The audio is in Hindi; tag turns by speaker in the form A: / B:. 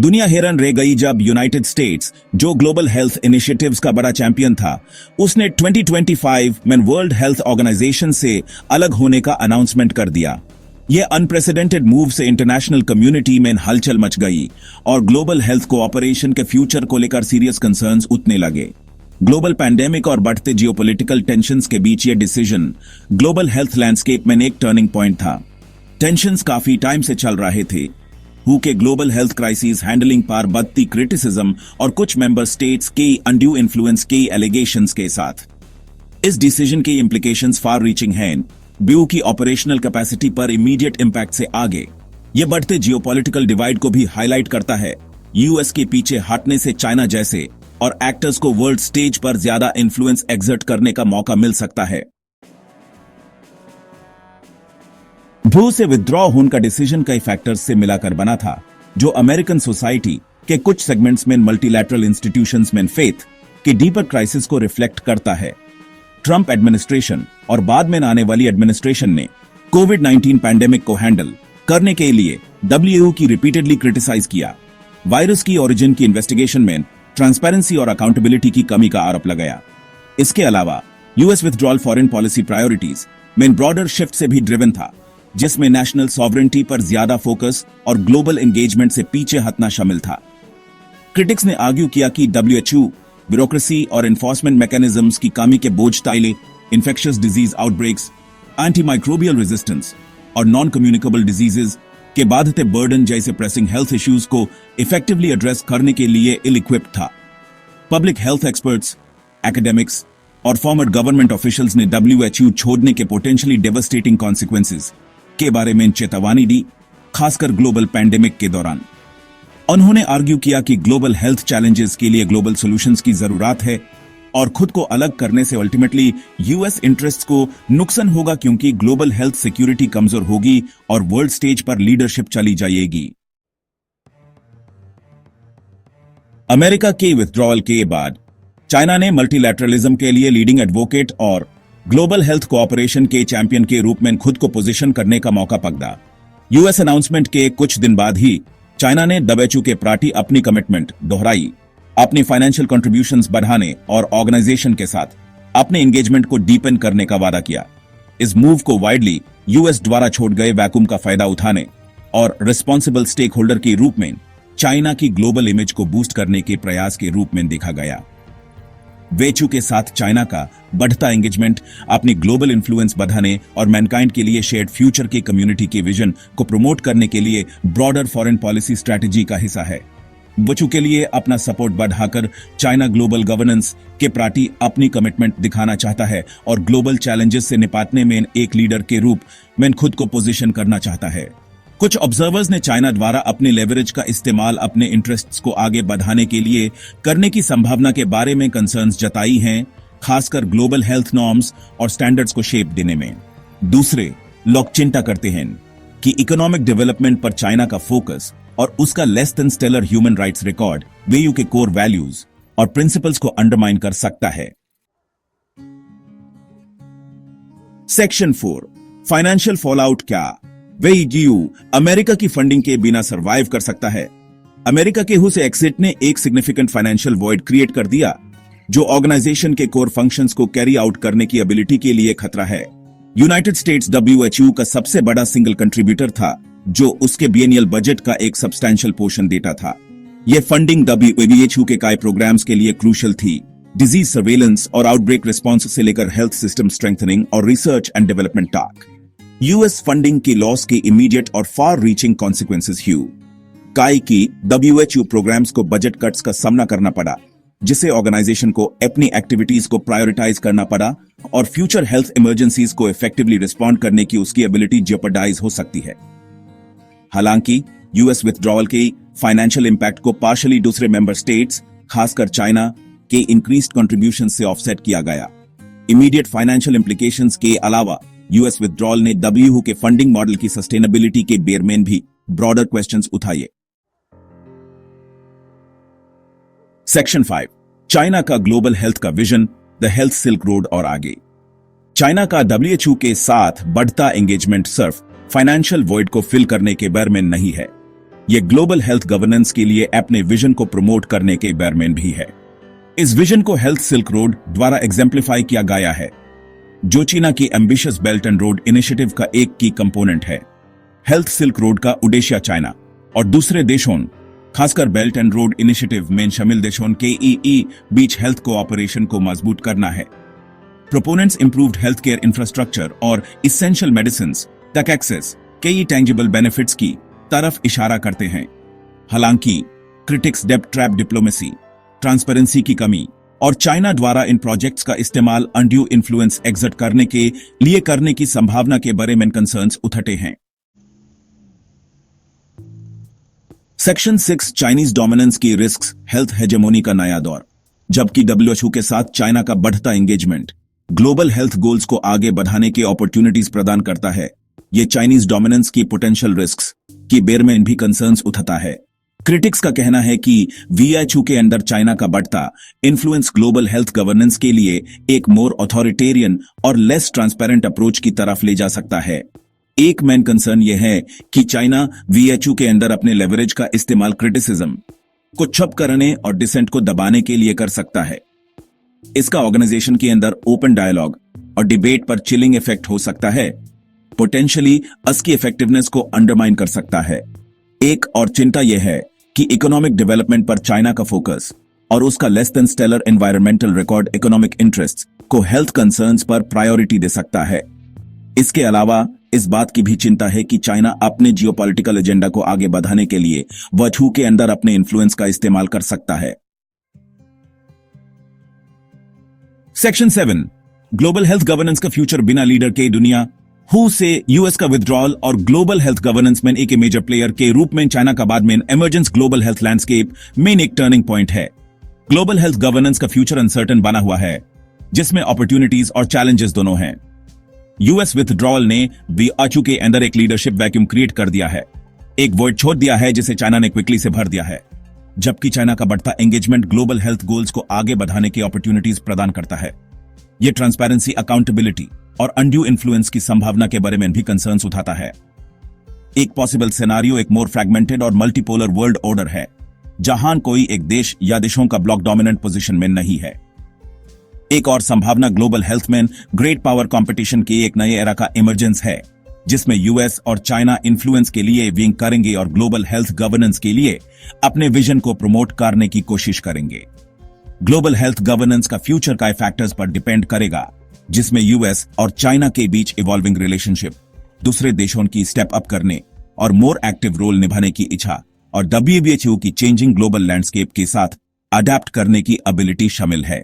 A: दुनिया हैरान रह गई जब यूनाइटेड स्टेट्स, जो ग्लोबल हेल्थ इनिशिएटिव्स का बड़ा चैंपियन था, उसने 2025 में वर्ल्ड हेल्थ ऑर्गेनाइजेशन से अलग होने का अनाउंसमेंट कर दिया। यह अनप्रेसिडेंटेड मूव से इंटरनेशनल कम्युनिटी में हलचल मच गई और ग्लोबल हेल्थ कोऑपरेशन के फ्यूचर को लेकर सीरियस कंसर्न्स उठने लगे। ग्लोबल पैंडेमिक और बढ़ते जियोपॉलिटिकल टेंशंस के बीच यह डिसीजन ग्लोबल हेल्थ लैंडस्केप में एक टर्निंग पॉइंट था। टेंशंस काफी टाइम से चल रहे थे। हु के ग्लोबल हेल्थ क्राइसिस हैंडलिंग पर बढ़ती क्रिटिसिज्म और कुछ मेंबर स्टेट्स के अनड्यू इन्फ्लुएंस के एलिगेशंस के साथ इस डिसीजन के इंप्लीकेशंस फार रीचिंग हैं। ब्यू की ऑपरेशनल कैपेसिटी पर इमीडिएट इंपैक्ट से आगे यह बढ़ते जियोपॉलिटिकल डिवाइड को भी हाईलाइट करता है। यूएस के पीछे हटने से चाइना जैसे और एक्टर्स को वर्ल्ड स्टेज पर ज्यादा इन्फ्लुएंस एक्सर्ट करने का मौका मिल सकता है। WHO से विथड्रॉ होने का डिसीजन कई फैक्टर्स से मिलाकर बना था, जो अमेरिकन सोसाइटी के कुछ सेगमेंट्स में मल्टीलैटरल इंस्टीट्यूशंस में फेथ के डीपर क्राइसिस को रिफ्लेक्ट करता है। ट्रंप एडमिनिस्ट्रेशन और बाद में आने वाली एडमिनिस्ट्रेशन ने कोविड-19 पैंडेमिक को हैंडल करने के लिए WHO की रिपीटेडली क्रिटिसाइज किया। वायरस की ओरिजिन की इन्वेस्टिगेशन में ट्रांसपेरेंसी और अकाउंटेबिलिटी की कमी का आरोप लगाया। इसके अलावा US withdrawal foreign policy priorities में ब्रॉडर शिफ्ट से भी ड्रिवन था, जिसमें नेशनल सॉवरेंटी पर ज्यादा फोकस और ग्लोबल एंगेजमेंट से पीछे हटना शामिल था। क्रिटिक्स ने आर्ग्यू किया कि WHO ब्यूरोक्रेसी और एनफोर्समेंट मैकेनिज्म्स की कमी के बोझ टाइले infectious disease outbreaks, antimicrobial resistance और नॉन कम्युनिकेबल डिजीजेस के बढ़ते बर्डन जैसे प्रेसिंग हेल्थ इश्यूज को इफेक्टिवली एड्रेस करने के लिए इल इक्विप्ड था। पब्लिक हेल्थ एक्सपर्ट्स, एकेडमिक्स और फॉर्मर गवर्नमेंट ऑफिशियल्स ने WHO छोड़ने के पोटेंशियली डेवास्टेटिंग कॉन्सिक्वेंसेस के बारे में चेतावनी दी, खासकर ग्लोबल पैंडेमिक के दौरान। उन्होंने आर्ग्यू किया कि ग्लोबल हेल्थ चैलेंजेस के लिए ग्लोबल सॉल्यूशंस की जरूरत है और खुद को अलग करने से अल्टीमेटली यूएस इंटरेस्ट्स को नुकसान होगा, क्योंकि ग्लोबल हेल्थ सिक्योरिटी कमजोर होगी और वर्ल्ड स्टेज पर लीडरशिप चली जाएगी। अमेरिका के विथड्रॉल के बाद चाइना ने मल्टीलैटरलिज्म के लिए लीडिंग एडवोकेट और ग्लोबल हेल्थ कोऑपरेशन के चैंपियन के रूप में खुद को पोजीशन करने का मौका पकड़ा। यूएस अनाउंसमेंट के कुछ दिन बाद ही चाइना ने WHO के प्रति अपनी कमिटमेंट दोहराई, अपनी फाइनेंशियल कंट्रीब्यूशंस बढ़ाने और ऑर्गेनाइजेशन के साथ अपने एंगेजमेंट को डीपन करने का वादा किया। इस मूव को वाइडली यूएस द्वारा छोड़ गए वैक्यूम का फायदा उठाने और रिस्पॉन्सिबल स्टेक होल्डर के रूप में चाइना की ग्लोबल इमेज को बूस्ट करने के प्रयास के रूप में देखा गया। WHO के साथ चाइना का बढ़ता एंगेजमेंट अपनी ग्लोबल इन्फ्लुएंस बढ़ाने और मैनकाइंड के लिए शेयर्ड फ्यूचर के कम्युनिटी के विजन को प्रमोट करने के लिए ब्रॉडर फॉरेन पॉलिसी स्ट्रेटेजी का हिस्सा है। WHO के लिए अपना सपोर्ट बढ़ाकर चाइना ग्लोबल गवर्नेंस के प्रति अपनी कमिटमेंट दिखाना चाहता है और ग्लोबल चैलेंजेस से निपटने में एक लीडर के रूप में खुद को पोजीशन करना चाहता है। कुछ ऑब्जर्वर्स ने चाइना द्वारा अपने लेवरेज का इस्तेमाल अपने इंटरेस्ट्स को आगे बढ़ाने के लिए करने की संभावना के बारे में कंसर्न्स जताई हैं, खासकर ग्लोबल हेल्थ नॉर्म्स और स्टैंडर्ड्स को शेप देने में। दूसरे लोग चिंता करते हैं कि इकोनॉमिक डेवलपमेंट पर चाइना का फोकस और उसका less than stellar human rights record WHO के कोर वैल्यूज और प्रिंसिपल्स को अंडरमाइन कर सकता है। सेक्शन 4 फाइनेंशियल फॉलआउट क्या WHO अमेरिका की फंडिंग के बिना सरवाइव कर सकता है। अमेरिका के WHO से एग्जिट ने एक सिग्निफिकेंट फाइनेंशियल वॉइड क्रिएट कर दिया, जो ऑर्गेनाइजेशन के कोर फंक्शंस को कैरी आउट करने की एबिलिटी के लिए खतरा है। यूनाइटेड स्टेट्स WHO का सबसे बड़ा सिंगल कंट्रीब्यूटर था, जो उसके बिएनियल बजट का एक सब्सटैंशियल पोर्शन देता था। यह फंडिंग WHO के कई प्रोग्राम्स के लिए क्रूशियल थी, डिजीज सर्वेलेंस और आउटब्रेक रिस्पॉन्स से लेकर हेल्थ सिस्टम स्ट्रेंथनिंग और रिसर्च एंड डेवलपमेंट तक। यूएस फंडिंग की लॉस के इमीडिएट और फार रीचिंग कॉन्सिक्वेंसेस कई की WHO प्रोग्राम्स को बजट कट्स का सामना करना पड़ा, जिससे ऑर्गेनाइजेशन को अपनी एक्टिविटीज को प्रायोरिटाइज करना पड़ा और फ्यूचर हेल्थ इमरजेंसीज को इफेक्टिवली रिस्पॉन्ड करने की उसकी एबिलिटी जेपरडाइज हो सकती है। हालांकि यूएस विथड्रॉल के फाइनेंशियल इंपैक्ट को पार्शियली दूसरे मेंबर स्टेट्स, खासकर चाइना के इंक्रीज्ड कंट्रीब्यूशन से ऑफसेट किया गया। इमीडिएट फाइनेंशियल इंप्लीकेशंस के अलावा यूएस विथड्रॉल ने WHO के फंडिंग मॉडल की सस्टेनेबिलिटी के बेर में भी ब्रॉडर क्वेश्चंस उठाए। सेक्शन 5 चाइना का ग्लोबल हेल्थ का vision, the health silk road और आगे। चाइना का WHO के साथ बढ़ता एंगेजमेंट सिर्फ फाइनेंशियल वॉइड को फिल करने के बारे में नहीं है। ये ग्लोबल हेल्थ गवर्नेंस के लिए अपने विजन को प्रमोट करने के बैरमैन भी है। इस विजन को हेल्थ सिल्क रोड द्वारा एग्जाम्प्लीफाई किया गया है, जो चीना की ambitious belt and road initiative का एक की कंपोनेंट है। हेल्थ सिल्क रोड का उद्देश्य चाइना और दूसरे देशों, खासकर बेल्ट एंड रोड इनिशिएटिव में शामिल देशों के बीच हेल्थ कोऑपरेशन को मजबूत करना है। Proponents improved health care infrastructure और इसेंशियल मेडिसिन तक एक्सेस कई टेंजिबल बेनिफिट्स की तरफ इशारा करते हैं। हालांकि क्रिटिक्स डेब्ट ट्रैप डिप्लोमेसी, ट्रांसपेरेंसी की कमी और चाइना द्वारा इन प्रोजेक्ट्स का इस्तेमाल अनड्यू इन्फ्लुएंस एग्जर्ट करने के लिए करने की संभावना के बारे में कंसर्न्स उठते हैं। सेक्शन 6 चाइनीज डोमिनेंस की रिस्क्स, हेल्थ हेजेमोनी का नया दौर। जबकि डब्ल्यूएचओ के साथ चाइना का बढ़ता एंगेजमेंट ग्लोबल हेल्थ गोल्स को आगे बढ़ाने की अपॉर्चुनिटीज प्रदान करता है, ये चाइनीज डोमिनेंस की पोटेंशियल रिस्क्स की बेर में भी कंसर्न्स उठाता है। क्रिटिक्स का कहना है कि वीएचओ के अंदर चाइना का बढ़ता इन्फ्लुएंस ग्लोबल हेल्थ गवर्नेंस के लिए एक मोर अथॉरिटेरियन और लेस ट्रांसपेरेंट अप्रोच की तरफ ले जा सकता है। एक मेन कंसर्न यह है कि चाइना वीएचओ के अंदर अपने लेवरेज का इस्तेमाल क्रिटिसिज्म को छप करने और डिसेंट को दबाने के लिए कर सकता है। इसका ऑर्गेनाइजेशन के अंदर ओपन डायलॉग और डिबेट पर चिलिंग इफेक्ट हो सकता है, पोटेंशियली असकी इफेक्टिवनेस को अंडरमाइन कर सकता है। एक और चिंता यह है कि इकोनॉमिक डेवलपमेंट पर चाइना का फोकस और उसका less than stellar environmental record economic interest को हेल्थ कंसर्न्स पर प्रायोरिटी दे सकता है। इसके अलावा इस बात की भी चिंता है कि चाइना अपने जियोपॉलिटिकल एजेंडा को आगे बढ़ाने के लिए वजह के अंदर अपने इन्फ्लुएंस का इस्तेमाल कर सकता है। सेक्शन 7 ग्लोबल हेल्थ गवर्नेंस का फ्यूचर बिना लीडर के दुनिया हु से यूएस का विथड्रॉल और ग्लोबल हेल्थ गवर्नेंस में एक मेजर प्लेयर के रूप में चाइना का बाद में इमरजेंस ग्लोबल हेल्थ लैंडस्केप में एक टर्निंग पॉइंट है। ग्लोबल हेल्थ गवर्नेंस का फ्यूचर अनसर्टन बना हुआ है, जिसमें अपॉर्चुनिटीज और चैलेंजेस दोनों हैं। यूएस विथड्रॉल ने वीएचओ के अंदर एक लीडरशिप वैक्यूम क्रिएट कर दिया है, एक वॉइड छोड़ दिया है जिसे चाइना ने क्विकली से भर दिया है। जबकि चाइना का बढ़ता एंगेजमेंट ग्लोबल हेल्थ गोल्स को आगे बढ़ाने की अपॉर्चुनिटीज प्रदान करता है। यह ट्रांसपेरेंसी, अकाउंटेबिलिटी और अनड्यू इन्फ्लुएंस की संभावना के बारे में भी कंसर्न्स उठाता है। एक पॉसिबल सिनेरियो एक मोर फ्रैगमेंटेड और मल्टीपोलर वर्ल्ड ऑर्डर है, जहां कोई एक देश या देशों का ब्लॉक डोमिनेंट पोजीशन में नहीं है। एक और संभावना ग्लोबल हेल्थ में ग्रेट पावर कंपटीशन के एक नए एरा का इमरजेंस है, जिसमें यूएस और चाइना इन्फ्लुएंस के लिए विंग करेंगे और ग्लोबल हेल्थ गवर्नेंस के लिए अपने विजन को प्रमोट करने की कोशिश करेंगे। ग्लोबल हेल्थ गवर्नेंस का फ्यूचर कई फैक्टर्स पर डिपेंड करेगा, जिसमें यूएस और चाइना के बीच इवॉल्विंग रिलेशनशिप, दूसरे देशों की स्टेप अप करने और मोर एक्टिव रोल निभाने की इच्छा और डब्ल्यूएचओ की चेंजिंग ग्लोबल लैंडस्केप के साथ अडेप्ट करने की एबिलिटी शामिल है।